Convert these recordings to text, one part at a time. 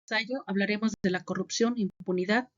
Ensayo hablaremos de la corrupción, impunidad,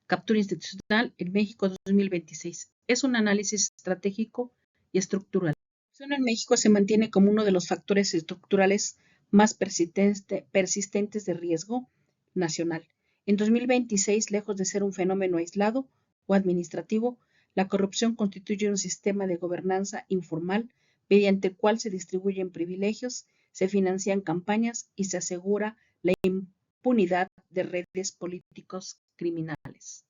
captura institucional en México 2026. Es un análisis estratégico y estructural. La corrupción en México se mantiene como uno de los factores estructurales más persistentes de riesgo nacional. En 2026, lejos de ser un fenómeno aislado o administrativo, la corrupción constituye un sistema de gobernanza informal mediante el cual se distribuyen privilegios, se financian campañas y se asegura la impunidad de redes políticos criminales.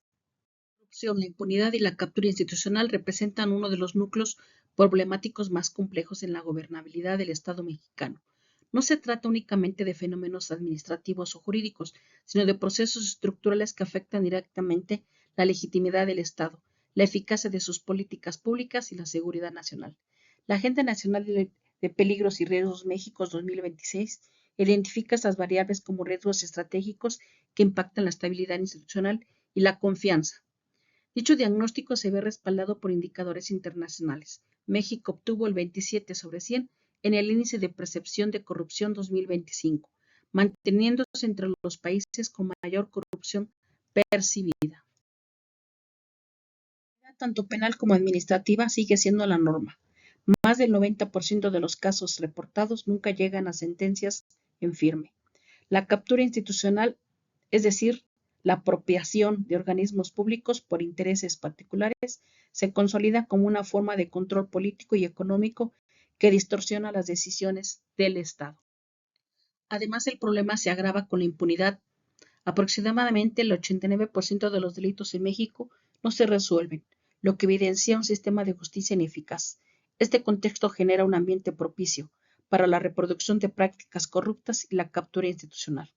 La corrupción, la impunidad y la captura institucional representan uno de los núcleos problemáticos más complejos en la gobernabilidad del Estado mexicano. No se trata únicamente de fenómenos administrativos o jurídicos, sino de procesos estructurales que afectan directamente la legitimidad del Estado, la eficacia de sus políticas públicas y la seguridad nacional. La Agenda Nacional de Peligros y Riesgos México 2026 identifica estas variables como riesgos estratégicos que impactan la estabilidad institucional y la confianza. Dicho diagnóstico se ve respaldado por indicadores internacionales. México obtuvo el 27 sobre 100 en el Índice de Percepción de Corrupción 2025, manteniéndose entre los países con mayor corrupción percibida. Tanto penal como administrativa sigue siendo la norma. Más del 90% de los casos reportados nunca llegan a sentencias en firme. La captura institucional, es decir, la apropiación de organismos públicos por intereses particulares, se consolida como una forma de control político y económico que distorsiona las decisiones del Estado. Además, el problema se agrava con la impunidad. Aproximadamente el 89% de los delitos en México no se resuelven, lo que evidencia un sistema de justicia ineficaz. Este contexto genera un ambiente propicio para la reproducción de prácticas corruptas y la captura institucional.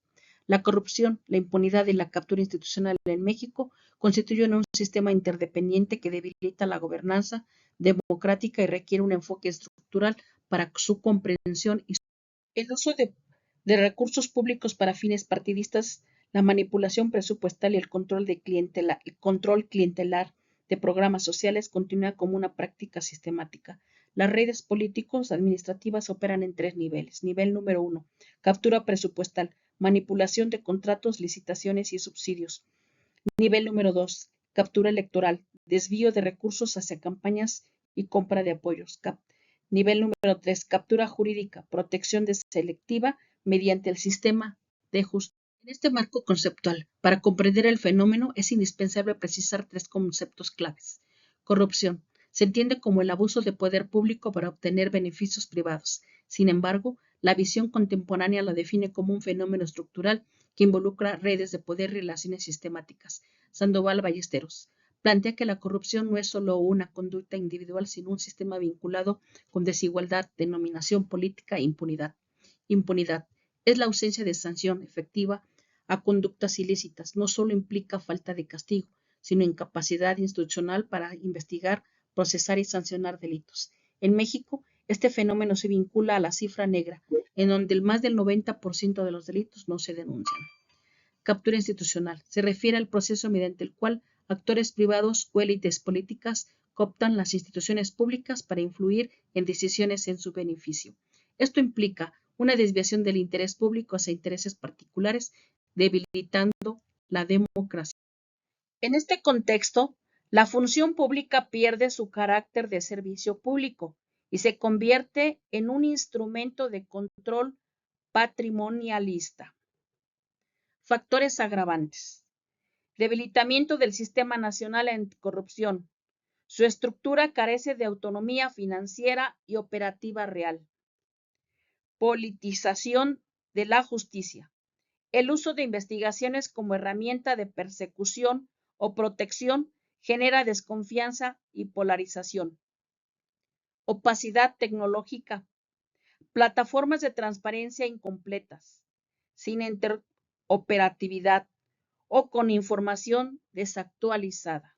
La corrupción, la impunidad y la captura institucional en México constituyen un sistema interdependiente que debilita la gobernanza democrática y requiere un enfoque estructural para su comprensión y el uso de recursos públicos para fines partidistas, la manipulación presupuestal y el control clientelar de programas sociales continúa como una práctica sistemática. Las redes políticos administrativas operan en 3 niveles. Nivel número 1, captura presupuestal, manipulación de contratos, licitaciones y subsidios. Nivel número 2, captura electoral, desvío de recursos hacia campañas y compra de apoyos. Nivel número 3, captura jurídica, protección selectiva mediante el sistema de justicia. En este marco conceptual, para comprender el fenómeno es indispensable precisar 3 conceptos claves. Corrupción. Se entiende como el abuso de poder público para obtener beneficios privados. Sin embargo, la visión contemporánea la define como un fenómeno estructural que involucra redes de poder y relaciones sistemáticas. Sandoval Ballesteros plantea que la corrupción no es solo una conducta individual, sino un sistema vinculado con desigualdad, denominación política e impunidad. Impunidad es la ausencia de sanción efectiva a conductas ilícitas. No solo implica falta de castigo, sino incapacidad institucional para investigar, procesar y sancionar delitos. En México, este fenómeno se vincula a la cifra negra, en donde más del 90% de los delitos no se denuncian. Captura institucional. Se refiere al proceso mediante el cual actores privados o élites políticas cooptan las instituciones públicas para influir en decisiones en su beneficio. Esto implica una desviación del interés público hacia intereses particulares, debilitando la democracia. En este contexto, la función pública pierde su carácter de servicio público y se convierte en un instrumento de control patrimonialista. Factores agravantes. Debilitamiento del Sistema Nacional Anticorrupción. Su estructura carece de autonomía financiera y operativa real. Politización de la justicia. El uso de investigaciones como herramienta de persecución o protección genera desconfianza y polarización. Opacidad tecnológica. Plataformas de transparencia incompletas, sin interoperatividad o con información desactualizada.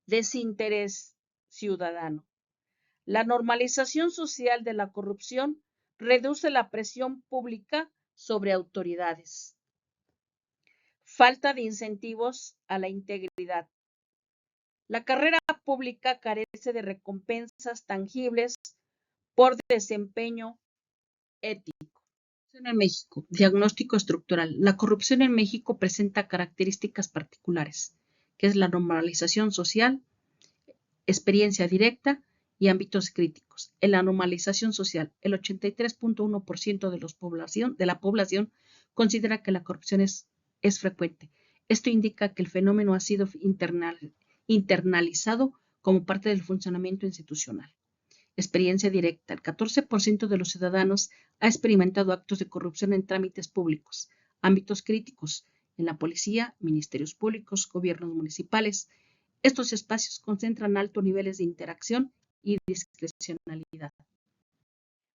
Desinterés ciudadano. La normalización social de la corrupción reduce la presión pública sobre autoridades. Falta de incentivos a la integridad. La carrera pública carece de recompensas tangibles por desempeño ético. Corrupción en México. Diagnóstico estructural. La corrupción en México presenta características particulares, que es la normalización social, experiencia directa y ámbitos críticos. En la normalización social, el 83.1% de la población considera que la corrupción es frecuente. Esto indica que el fenómeno ha sido internalizado como parte del funcionamiento institucional. Experiencia directa. El 14% de los ciudadanos ha experimentado actos de corrupción en trámites públicos, ámbitos críticos, en la policía, ministerios públicos, gobiernos municipales. Estos espacios concentran altos niveles de interacción y discrecionalidad.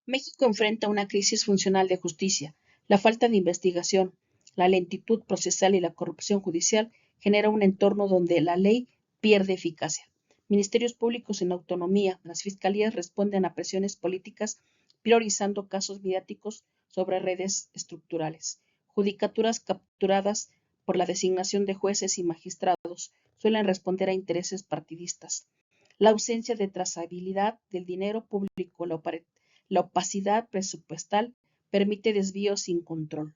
México enfrenta una crisis funcional de justicia. La falta de investigación, la lentitud procesal y la corrupción judicial genera un entorno donde la ley pierde eficacia. Ministerios públicos en autonomía, las fiscalías responden a presiones políticas priorizando casos mediáticos sobre redes estructurales. Judicaturas capturadas por la designación de jueces y magistrados suelen responder a intereses partidistas. La ausencia de trazabilidad del dinero público, la opacidad presupuestal permite desvíos sin control.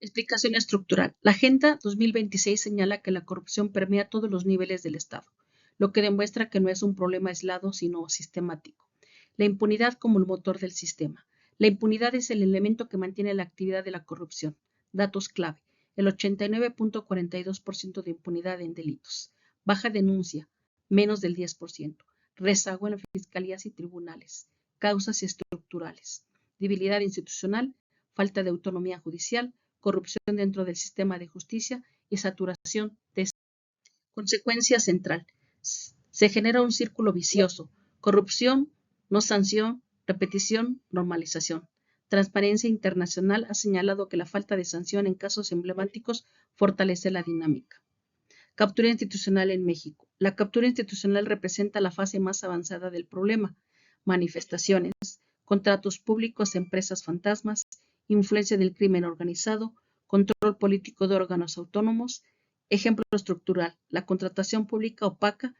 Explicación estructural. La Agenda 2026 señala que la corrupción permea todos los niveles del Estado, lo que demuestra que no es un problema aislado, sino sistemático. La impunidad como el motor del sistema. La impunidad es el elemento que mantiene la actividad de la corrupción. Datos clave. El 89.42% de impunidad en delitos. Baja denuncia, menos del 10%. Rezago en fiscalías y tribunales. Causas estructurales. Debilidad institucional, falta de autonomía judicial, corrupción dentro del sistema de justicia y saturación de. Consecuencia central. Se genera un círculo vicioso. Corrupción, no sanción, repetición, normalización. Transparencia Internacional ha señalado que la falta de sanción en casos emblemáticos fortalece la dinámica. Captura institucional en México. La captura institucional representa la fase más avanzada del problema. Manifestaciones, contratos públicos, empresas fantasmas, influencia del crimen organizado, control político de órganos autónomos. Ejemplo estructural, la contratación pública opaca,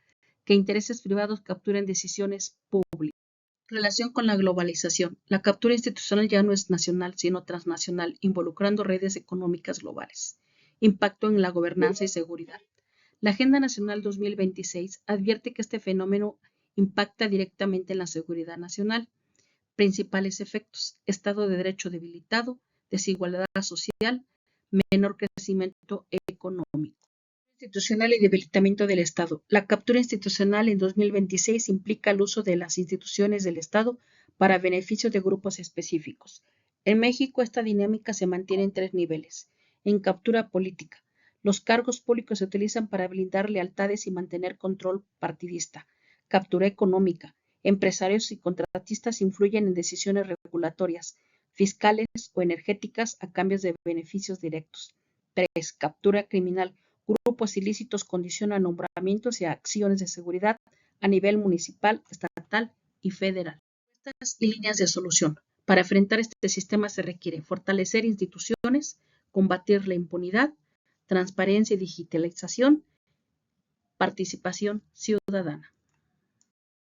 que intereses privados capturen decisiones públicas. Relación con la globalización. La captura institucional ya no es nacional, sino transnacional, involucrando redes económicas globales. Impacto en la gobernanza y seguridad. La Agenda Nacional 2026 advierte que este fenómeno impacta directamente en la seguridad nacional. Principales efectos: Estado de Derecho debilitado, desigualdad social, menor crecimiento económico. Institucional y debilitamiento del Estado. La captura institucional en 2026 implica el uso de las instituciones del Estado para beneficio de grupos específicos. En México, esta dinámica se mantiene en 3 niveles. En captura política. Los cargos públicos se utilizan para blindar lealtades y mantener control partidista. Captura económica. Empresarios y contratistas influyen en decisiones regulatorias, fiscales o energéticas a cambio de beneficios directos. 3. Captura criminal. Grupos ilícitos condicionan nombramientos y acciones de seguridad a nivel municipal, estatal y federal. Propuestas y líneas de solución. Para enfrentar este sistema se requiere fortalecer instituciones, combatir la impunidad, transparencia y digitalización, participación ciudadana.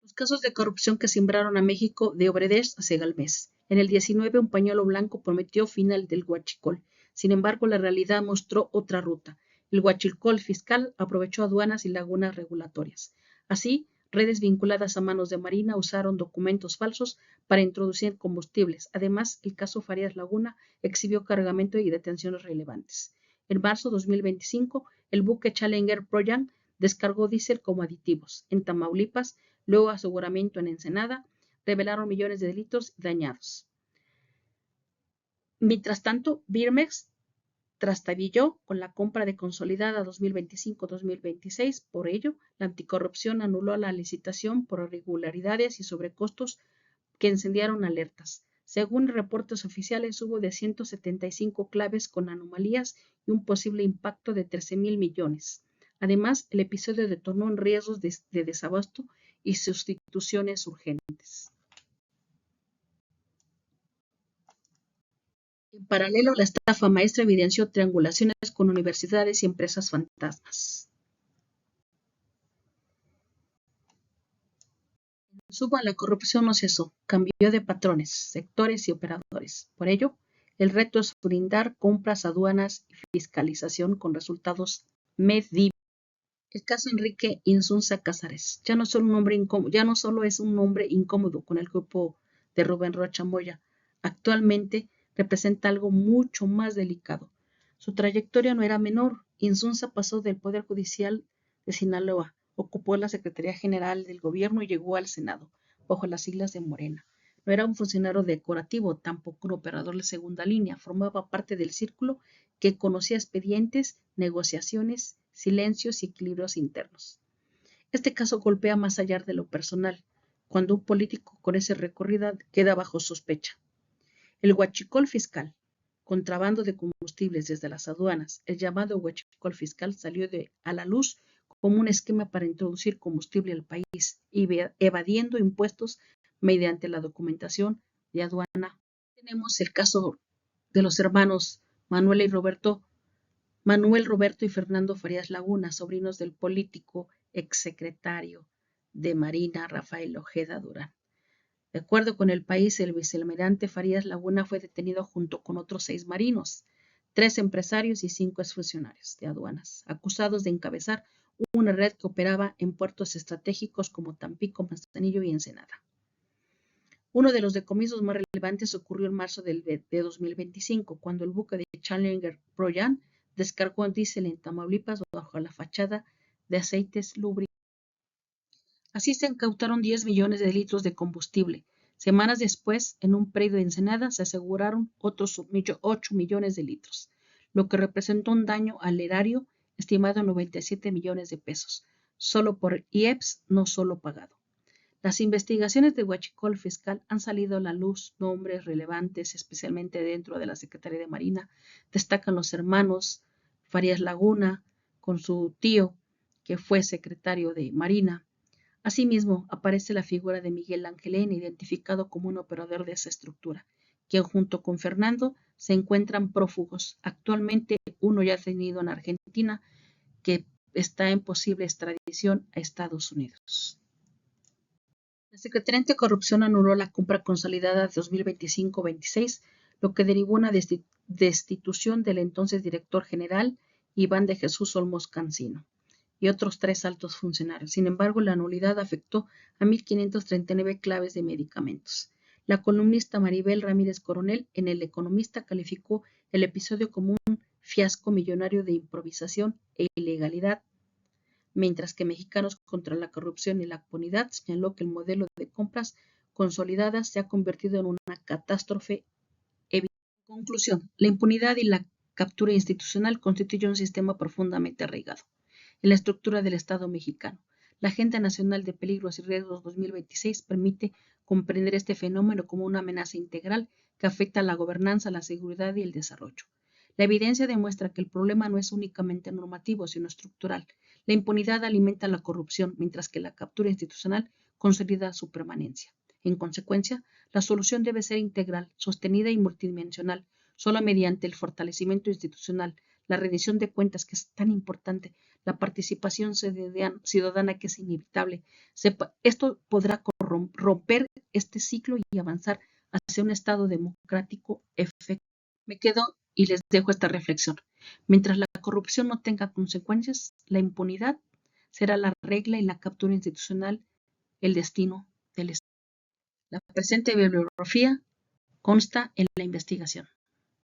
Los casos de corrupción que sembraron a México de Odebrecht a Segalmex. En el 19, un pañuelo blanco prometió final del huachicol. Sin embargo, la realidad mostró otra ruta. El huachicol fiscal aprovechó aduanas y lagunas regulatorias. Así, redes vinculadas a manos de Marina usaron documentos falsos para introducir combustibles. Además, el caso Farías Laguna exhibió cargamento y detenciones relevantes. En marzo de 2025, el buque Challenger Proyan descargó diésel como aditivos. En Tamaulipas, luego aseguramiento en Ensenada, revelaron millones de delitos dañados. Mientras tanto, Birmex trastabilló con la compra de Consolidada 2025-2026. Por ello, la anticorrupción anuló la licitación por irregularidades y sobrecostos que encendiaron alertas. Según reportes oficiales, hubo de 175 claves con anomalías y un posible impacto de 13,000 millones. Además, el episodio detonó en riesgos de desabasto y sustituciones urgentes. En paralelo, la estafa maestra evidenció triangulaciones con universidades y empresas fantasmas. En suma, la corrupción no cesó, cambió de patrones, sectores y operadores. Por ello, el reto es brindar compras, aduanas y fiscalización con resultados medibles. El caso Enrique Insunza Cázares ya no solo es un nombre incómodo con el grupo de Rubén Rocha Moya, actualmente representa algo mucho más delicado. Su trayectoria no era menor. Insunza pasó del Poder Judicial de Sinaloa, ocupó la Secretaría General del Gobierno y llegó al Senado, bajo las siglas de Morena. No era un funcionario decorativo, tampoco un operador de segunda línea, formaba parte del círculo que conocía expedientes, negociaciones, silencios y equilibrios internos. Este caso golpea más allá de lo personal, cuando un político con ese recorrido queda bajo sospecha. El huachicol fiscal, contrabando de combustibles desde las aduanas, el llamado huachicol fiscal salió a la luz como un esquema para introducir combustible al país, evadiendo impuestos mediante la documentación de aduana. Tenemos el caso de los hermanos Manuel Roberto y Fernando Farías Laguna, sobrinos del político exsecretario de Marina Rafael Ojeda Durán. De acuerdo con El País, el vicealmirante Farías Laguna fue detenido junto con otros 6 marinos, 3 empresarios y 5 exfuncionarios de aduanas, acusados de encabezar una red que operaba en puertos estratégicos como Tampico, Manzanillo y Ensenada. Uno de los decomisos más relevantes ocurrió en marzo de 2025, cuando el buque de Challenger Broyan descargó diésel en Tamaulipas bajo la fachada de aceites lubricantes. Así se incautaron 10 millones de litros de combustible. Semanas después, en un predio de Ensenada, se aseguraron otros 8 millones de litros, lo que representó un daño al erario estimado en 97 millones de pesos, solo por IEPS, no solo pagado. Las investigaciones de huachicol fiscal han salido a la luz nombres relevantes, especialmente dentro de la Secretaría de Marina. Destacan los hermanos Farías Laguna, con su tío, que fue secretario de Marina. Asimismo, aparece la figura de Miguel Angelén, identificado como un operador de esa estructura, quien junto con Fernando se encuentran prófugos. Actualmente, uno ya detenido en Argentina, que está en posible extradición a Estados Unidos. La Secretaría Anticorrupción anuló la compra consolidada de 2025-26, lo que derivó una destitución del entonces director general Iván de Jesús Olmos Cancino y otros 3 altos funcionarios. Sin embargo, la nulidad afectó a 1.539 claves de medicamentos. La columnista Maribel Ramírez Coronel en El Economista calificó el episodio como un fiasco millonario de improvisación e ilegalidad, mientras que Mexicanos contra la Corrupción y la Impunidad señaló que el modelo de compras consolidadas se ha convertido en una catástrofe evitable. En conclusión, la impunidad y la captura institucional constituyen un sistema profundamente arraigado en la estructura del Estado mexicano. La Agenda Nacional de Peligros y Riesgos 2026 permite comprender este fenómeno como una amenaza integral que afecta a la gobernanza, la seguridad y el desarrollo. La evidencia demuestra que el problema no es únicamente normativo, sino estructural. La impunidad alimenta la corrupción, mientras que la captura institucional consolida su permanencia. En consecuencia, la solución debe ser integral, sostenida y multidimensional. Solo mediante el fortalecimiento institucional, la rendición de cuentas, que es tan importante, la participación ciudadana, que es inevitable, esto podrá romper este ciclo y avanzar hacia un Estado democrático efectivo. Me quedo y les dejo esta reflexión. Mientras la corrupción no tenga consecuencias, la impunidad será la regla y la captura institucional el destino del Estado. La presente bibliografía consta en la investigación.